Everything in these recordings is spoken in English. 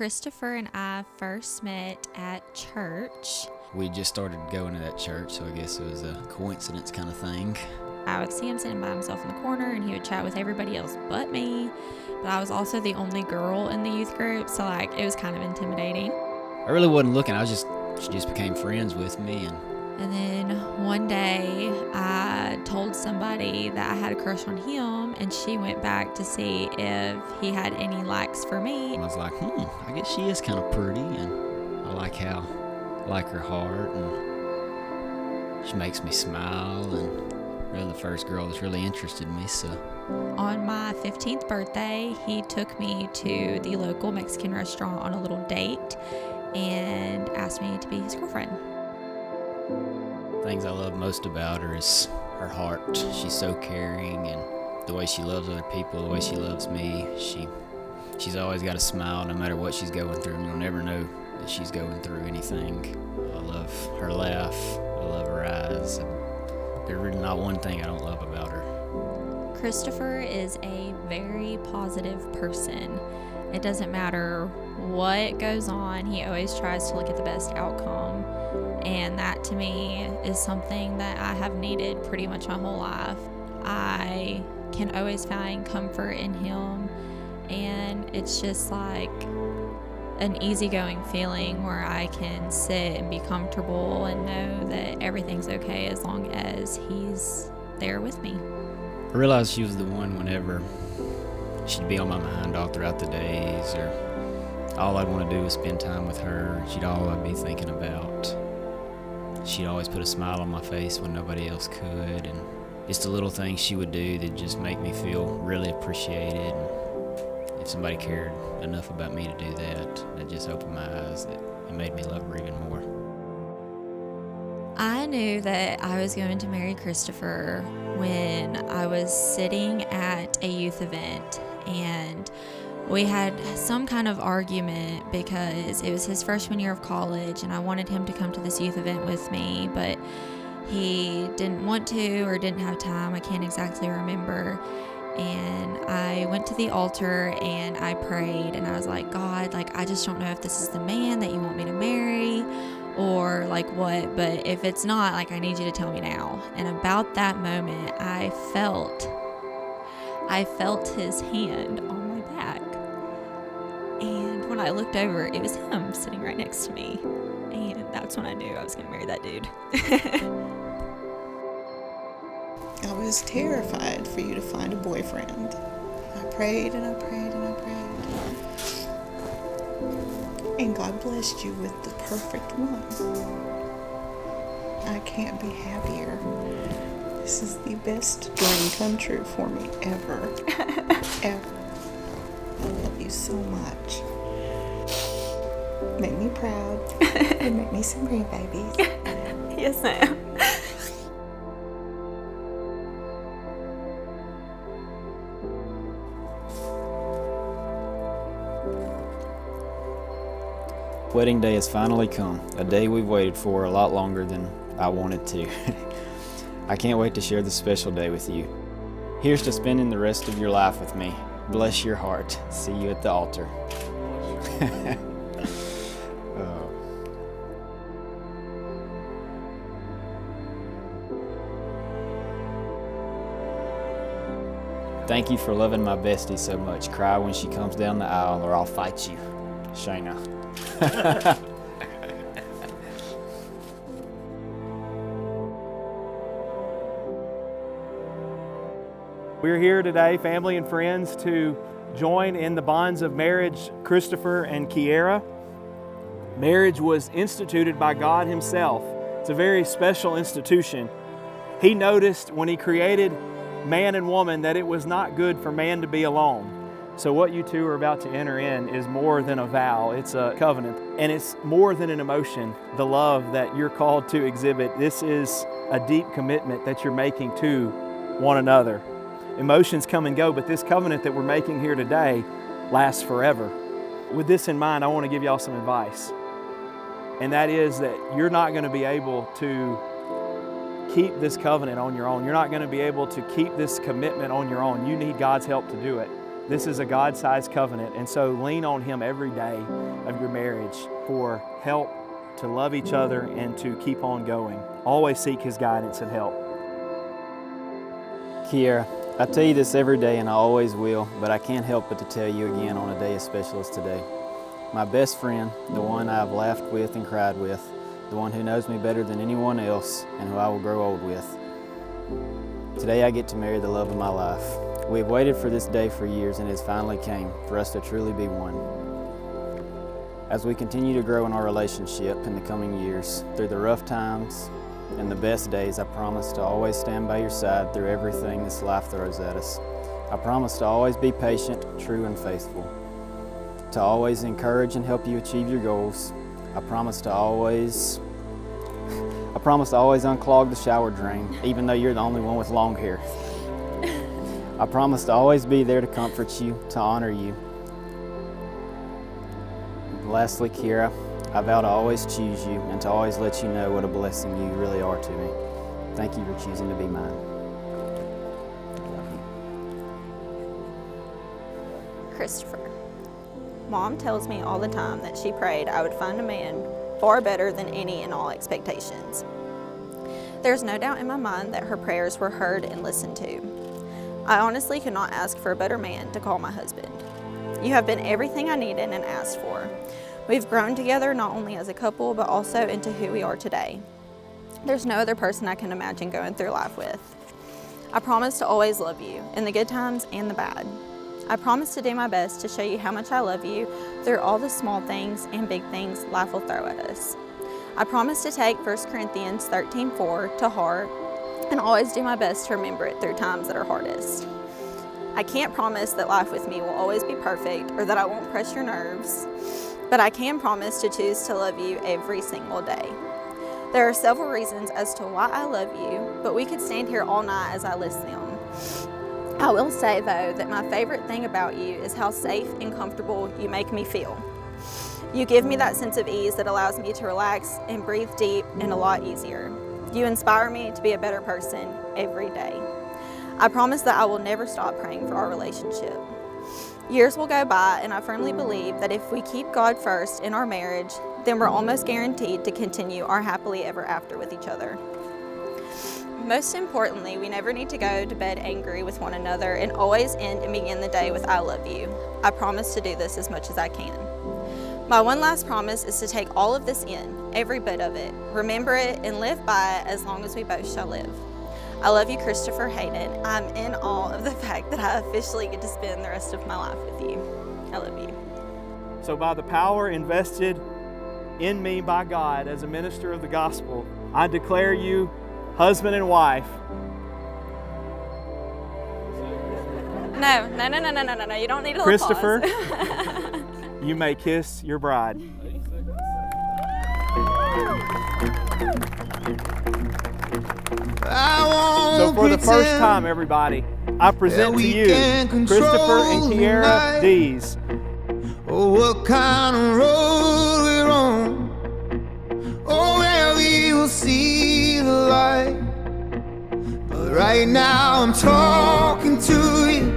Christopher and I first met at church. We just started going to that church, so I guess it was a coincidence kind of thing. I would see him sitting by himself in the corner, and he would chat with everybody else but me. But I was also the only girl in the youth group, so it was kind of intimidating. I really wasn't looking. She just became friends with me. And then one day I told somebody that I had a crush on him, and she went back to see if he had any likes for me. I was like, I guess she is kind of pretty, and I like her heart, and she makes me smile, and really the first girl that's really interested in me. So on my 15th birthday, he took me to the local Mexican restaurant on a little date and asked me to be his girlfriend. Things I love most about her is her heart. She's so caring, and the way she loves other people, the way she loves me. She's always got a smile no matter what she's going through, and you'll never know that she's going through anything. I love her laugh. I love her eyes. There's really not one thing I don't love about her. Christopher is a very positive person. It doesn't matter what goes on, he always tries to look at the best outcome. And that to me is something that I have needed pretty much my whole life. I can always find comfort in him, and it's just like an easygoing feeling where I can sit and be comfortable and know that everything's okay as long as he's there with me. I realized she was the one whenever she'd be on my mind all throughout the days, or all I'd want to do was spend time with her. She'd all I'd be thinking about. She'd always put a smile on my face when nobody else could, and just the little things she would do that just make me feel really appreciated. And if somebody cared enough about me to do that, it just opened my eyes. It made me love her even more. I knew that I was going to marry Christopher when I was sitting at a youth event, and we had some kind of argument because it was his freshman year of college, and I wanted him to come to this youth event with me, but he didn't want to or didn't have time. I can't exactly remember. And I went to the altar and I prayed, and I was like, God, I just don't know if this is the man that you want me to marry or what, but if it's not, I need you to tell me now. And about that moment, I felt his hand on my back. And when I looked over, it was him sitting right next to me. And that's when I knew I was going to marry that dude. I was terrified for you to find a boyfriend. I prayed and I prayed and I prayed. And God blessed you with the perfect one. I can't be happier. This is the best dream come true for me ever. Ever. I love you so much. Make me proud and make me some grandbabies. Yes, ma'am. Wedding day has finally come, a day we've waited for a lot longer than I wanted to. I can't wait to share this special day with you. Here's to spending the rest of your life with me. Bless your heart. See you at the altar. Thank you for loving my bestie so much. Cry when she comes down the aisle, or I'll fight you. Shayna. We're here today, family and friends, to join in the bonds of marriage, Christopher and Kiara. Marriage was instituted by God Himself. It's a very special institution. He noticed when He created man and woman that it was not good for man to be alone. So what you two are about to enter in is more than a vow, it's a covenant. And it's more than an emotion, the love that you're called to exhibit. This is a deep commitment that you're making to one another. Emotions come and go, but this covenant that we're making here today lasts forever. With this in mind, I want to give y'all some advice. And that is that you're not going to be able to keep this covenant on your own. You're not going to be able to keep this commitment on your own. You need God's help to do it. This is a God-sized covenant, and so lean on Him every day of your marriage for help to love each other and to keep on going. Always seek His guidance and help. Kiara, I tell you this every day and I always will, but I can't help but to tell you again on a day as special as today. My best friend, the one I've laughed with and cried with, the one who knows me better than anyone else and who I will grow old with. Today I get to marry the love of my life. We've waited for this day for years and it has finally came for us to truly be one. As we continue to grow in our relationship in the coming years, through the rough times and the best days, I promise to always stand by your side through everything this life throws at us. I promise to always be patient, true, and faithful. To always encourage and help you achieve your goals. I promise to always unclog the shower drain, even though you're the only one with long hair. I promise to always be there to comfort you, to honor you. Lastly, Kiara, I vow to always choose you and to always let you know what a blessing you really are to me. Thank you for choosing to be mine. Christopher. Mom tells me all the time that she prayed I would find a man far better than any and all expectations. There's no doubt in my mind that her prayers were heard and listened to. I honestly could not ask for a better man to call my husband. You have been everything I needed and asked for. We've grown together not only as a couple, but also into who we are today. There's no other person I can imagine going through life with. I promise to always love you, in the good times and the bad. I promise to do my best to show you how much I love you through all the small things and big things life will throw at us. I promise to take 1 Corinthians 13:4 to heart and always do my best to remember it through times that are hardest. I can't promise that life with me will always be perfect or that I won't press your nerves, but I can promise to choose to love you every single day. There are several reasons as to why I love you, but we could stand here all night as I list them. I will say, though, that my favorite thing about you is how safe and comfortable you make me feel. You give me that sense of ease that allows me to relax and breathe deep and a lot easier. You inspire me to be a better person every day. I promise that I will never stop praying for our relationship. Years will go by, and I firmly believe that if we keep God first in our marriage, then we're almost guaranteed to continue our happily ever after with each other. Most importantly, we never need to go to bed angry with one another and always end and begin the day with I love you. I promise to do this as much as I can. My one last promise is to take all of this in, every bit of it, remember it, and live by it as long as we both shall live. I love you, Christopher Hayden. I'm in awe of the fact that I officially get to spend the rest of my life with you. I love you. So by the power invested in me by God as a minister of the gospel, I declare you husband and wife. No, you don't need a Christopher, applause. you may kiss your bride. So for the first time, everybody, I present to you Christopher and Kiara Dees. Oh, what kind of road we're on? Oh, where we will see the light. But right now I'm talking to you.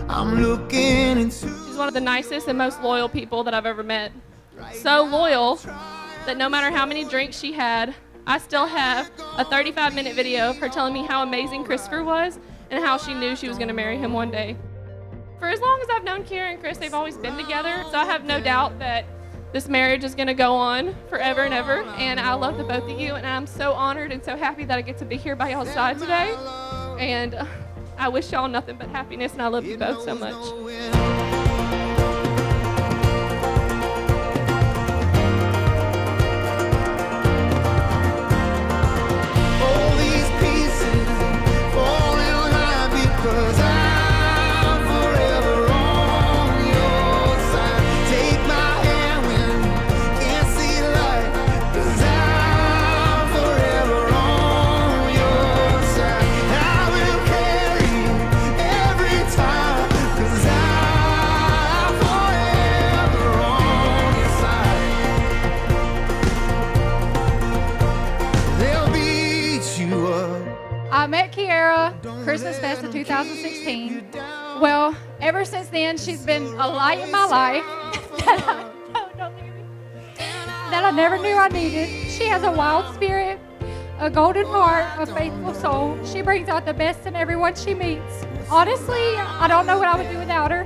I'm looking into. She's one of the nicest and most loyal people that I've ever met. So loyal that no matter how many drinks she had, I still have a 35-minute video of her telling me how amazing Christopher was and how she knew she was going to marry him one day. For as long as I've known Kiara and Kris, they've always been together, so I have no doubt that this marriage is going to go on forever and ever, and I love the both of you, and I'm so honored and so happy that I get to be here by y'all's side today, and I wish y'all nothing but happiness, and I love you both so much. I met Kiara Christmas Fest in 2016. Well, ever since then, she's been a light in my life that I never knew I needed. She has a wild spirit, a golden heart, a faithful soul. She brings out the best in everyone she meets. Honestly, I don't know what I would do without her.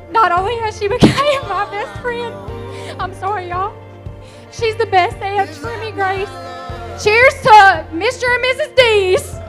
Not only has she become my best friend, I'm sorry, y'all. She's the best. They have me, Grace. Cheers to Mr. and Mrs. D's.